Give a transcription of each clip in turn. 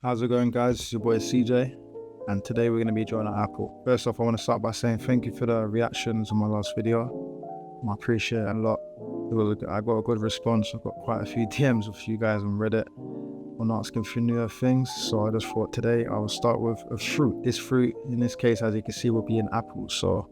How's it going, guys? It's your boy CJ, and today we're going to be drawing an apple. First off, I want to start by saying thank you for the reactions on my last video. I appreciate it a lot. I got a good response. I got quite a few DMs of you guys on Reddit on asking for newer things, so I just thought today I will start with a fruit. This fruit, in this case, as you can see, will be an apple. So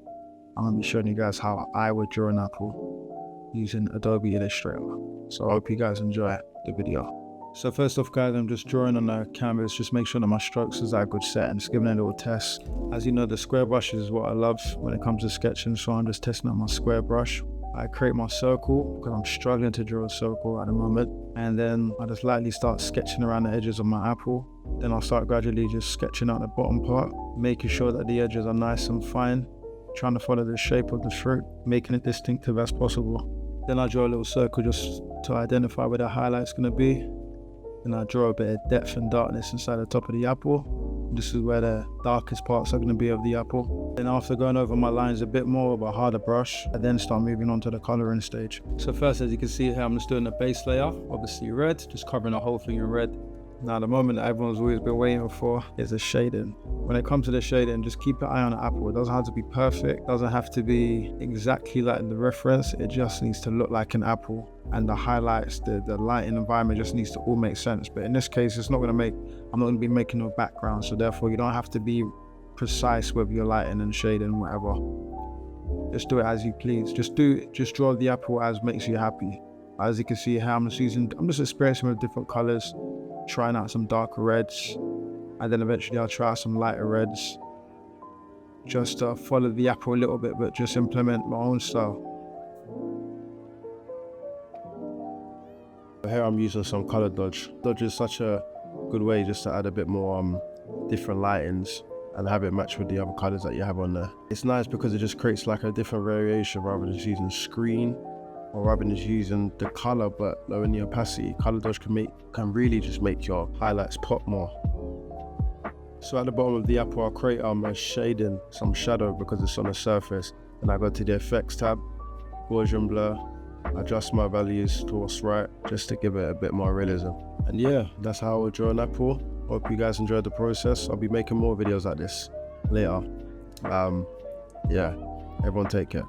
I'm going to be showing you guys how I would draw an apple using Adobe Illustrator. So I hope you guys enjoy the video. So first off, guys, I'm just drawing on the canvas. Just make sure that my strokes is at a good set and just giving it a little test. As you know, the square brush is what I love when it comes to sketching, so I'm just testing out my square brush. I create my circle because I'm struggling to draw a circle at the moment, and then I just lightly start sketching around the edges of my apple. Then I'll start gradually just sketching out the bottom part, making sure that the edges are nice and fine, trying to follow the shape of the fruit, making it distinctive as possible. Then I draw a little circle just to identify where the highlight's going to be. And I draw a bit of depth and darkness inside the top of the apple. This is where the darkest parts are going to be of the apple. Then after going over my lines a bit more with a harder brush, I then start moving on to the colouring stage. So first, as you can see here, I'm just doing the base layer, obviously red, just covering the whole thing in red. Now the moment that everyone's always been waiting for is the shading. When it comes to the shading, just keep your eye on the apple. It doesn't have to be perfect, doesn't have to be exactly like the reference. It just needs to look like an apple. And the highlights, the lighting environment just needs to all make sense. But in this case, I'm not gonna be making no background. So therefore you don't have to be precise with your lighting and shading, whatever. Just do it as you please. Just draw the apple as makes you happy. As you can see here, I'm just experiencing with different colors, trying out some darker reds, and then eventually I'll try out some lighter reds, just to follow the apple a little bit, but just implement my own style. Here I'm using some color dodge. Dodge is such a good way just to add a bit more different lightings and have it match with the other colors that you have on there. It's nice because it just creates like a different variation rather than just using screen or rather than just using the color but lowering the opacity. Color dodge can really just make your highlights pop more. So at the bottom of the apple, I'll create a shading, some shadow because it's on the surface. And I go to the effects tab, Gaussian blur, adjust my values to what's right, just to give it a bit more realism. And yeah, that's how I would draw an apple. Hope you guys enjoyed the process. I'll be making more videos like this later. Yeah, everyone take care.